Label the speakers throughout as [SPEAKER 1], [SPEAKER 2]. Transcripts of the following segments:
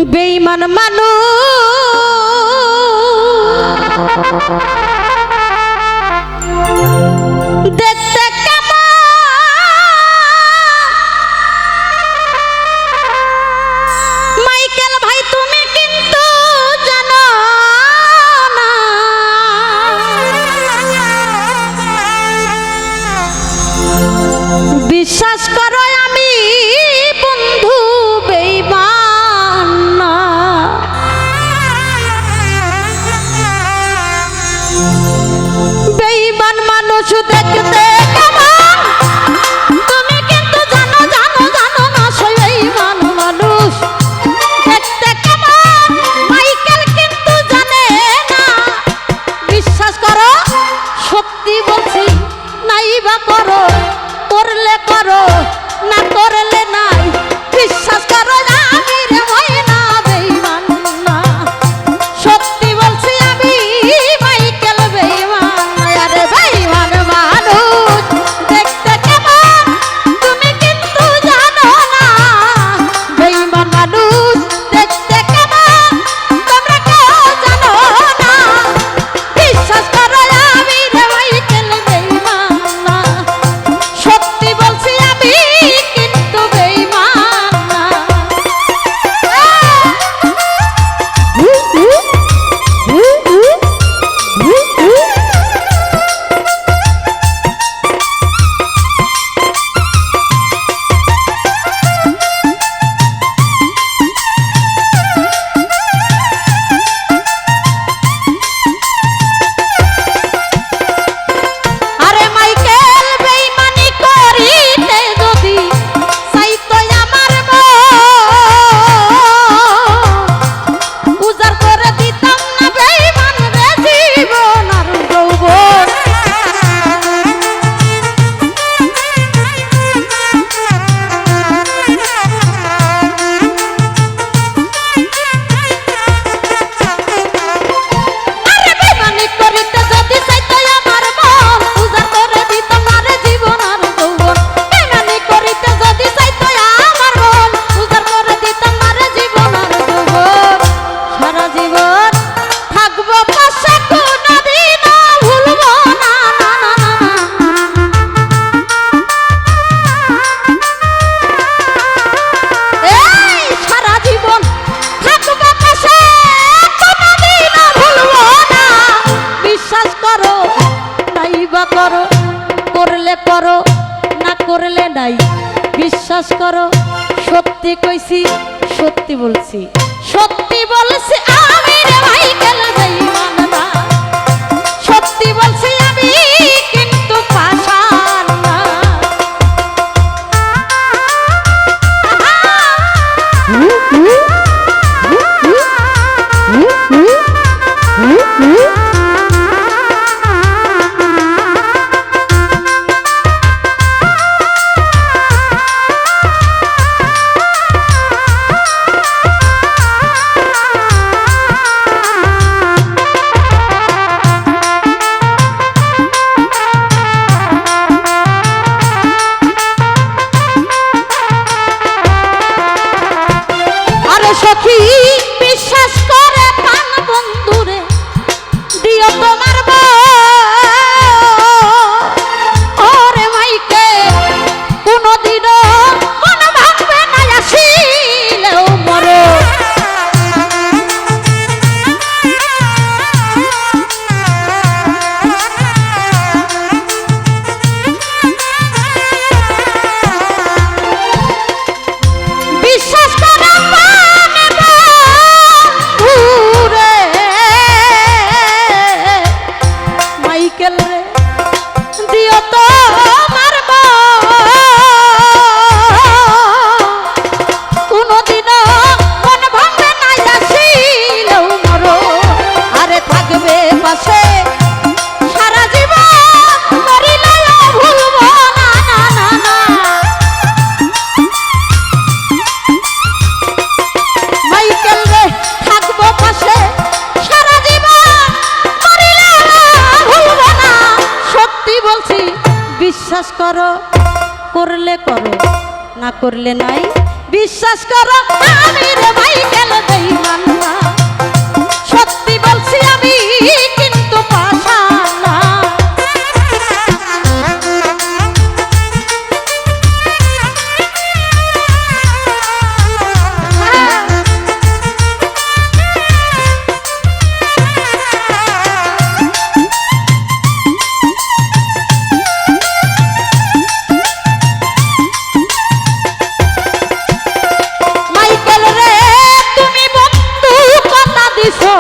[SPEAKER 1] বেঈমান মানুষ দেখতে কেমন মাইকেল ভাই তুমি কিন্তু জানো না বিশ্বাস করো আমি বন্ধু বেঈমান না বেঈমান মানুষ দেখতে কেমন তুমি কিন্তু জানো জানো জানো না সেই বেঈমান মানুষ দেখতে কেমন মাইকেল কিন্তু জানে না বিশ্বাস করো সত্যি বলছি নাই বা করো করলে করো না করলে নাই বিশ্বাস করো আমি রে হয় না বেঈমান না সত্যি বলছি আমি মাইকেল বেঈমান আরে বেঈমান মানুষ দেখতে কেমন তুমি কিন্তু জানো না বেঈমান মানুষ দেখতে কেমন তোমরা কেউ জানো না বিশ্বাস করো আমি রে মাইকেল বেঈমান না সত্যি বলছি আমি কিন্তু বেঈমান না আরে মাইকেল বেঈমানি করিতে যদি চাইতো আমার মন উজাড় করে দিতাম না বেঈমান রে জীবন আর যৌবন আরে বেঈমানি করিতে যদি চাইতো আমার মন উজাড় করে দিতাম না রে জীবন আর যৌবন বেঈমানি করিতে যদি চাইতো আমার মন উজাড় করে দিতাম না রে জীবন আর যৌবন সারা জীবন থাকবো পাশে কোনদিনও ভুলবো না না না এই সারা জীবন থাকবো পাশে কোনদিনও ভুলবো না বিশ্বাস করো নাই বা করো করলে করো না করলে নাই বিশ্বাস করো সত্যি কইছি সত্যি বলছি সত্যি বলছি আমি রে মাইকেল বেঈমান না সত্যি বলছি আমি কিন্তু পাষাণ না আরে সখী বিশ্বাস করে পান বন্ধুরে দিও তোমার ওরে মাইকে কোনদিনও মন ভাঙবে না আসিলেও মরো বিশ্বাস করো বন্ধুরে মাইকেল রে দিও তোমার কোনদিনও মন ভাঙবে না আসিলেও মরো আরে থাকবে পাশে সারা জীবন মরিলেও ভুলবো না না না না মাইকেল রে থাকবো পাশে সারা জীবন মরিলেও ভুলবো না সত্যি বলছি বিশ্বাস করো করলে করো না করলে নাই বিশ্বাস করো আমি রে মাইকেল বেঈমান না, সত্যি বলছি আমি কিন্তু পাষাণ না। মাইকেল রে তুমি বন্ধু কথা দিছো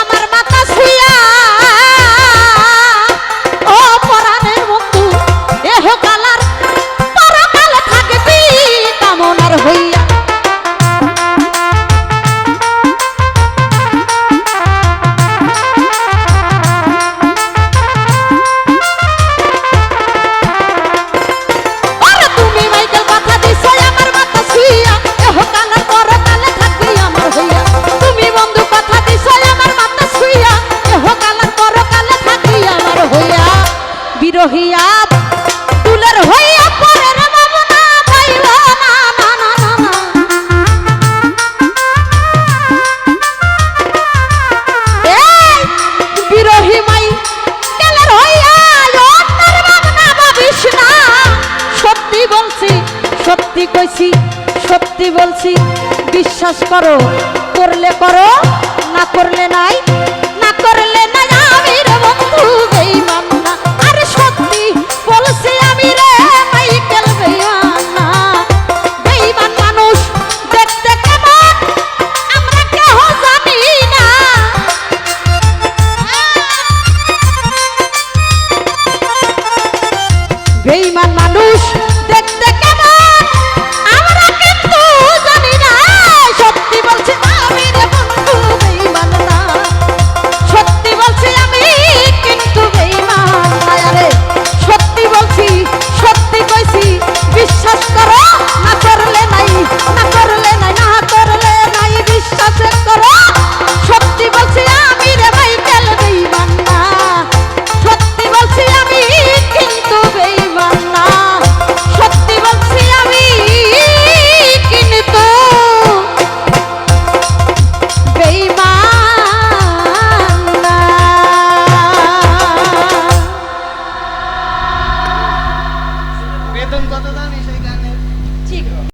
[SPEAKER 1] আমার মাথা ছুঁয়া, ও পরাণের বন্ধু এহ কালার পরকাল থাকবি কামনার হইয়া। আরে তুমি মাইকেল কথা দিছো আমার মাথা ছুঁয়া, এহ কালার পরকালে থাকবি আমার হইয়া। তুমি বন্ধু কথা দিছো আমার মাথা ছুঁয়া, এহ কালার পরকালে থাকবি আমার হইয়া। বিরহিয়া তুলের হইয়া পরের ভাবনা পাইব না না না না না। এই বিরহী মাইকেলের হইয়া অন্যের ভাবনা ভাবিস না। সত্যি বলছি সত্যি কইছি সত্যি বলছি বিশ্বাস করো, করলে করো না করলে নাই।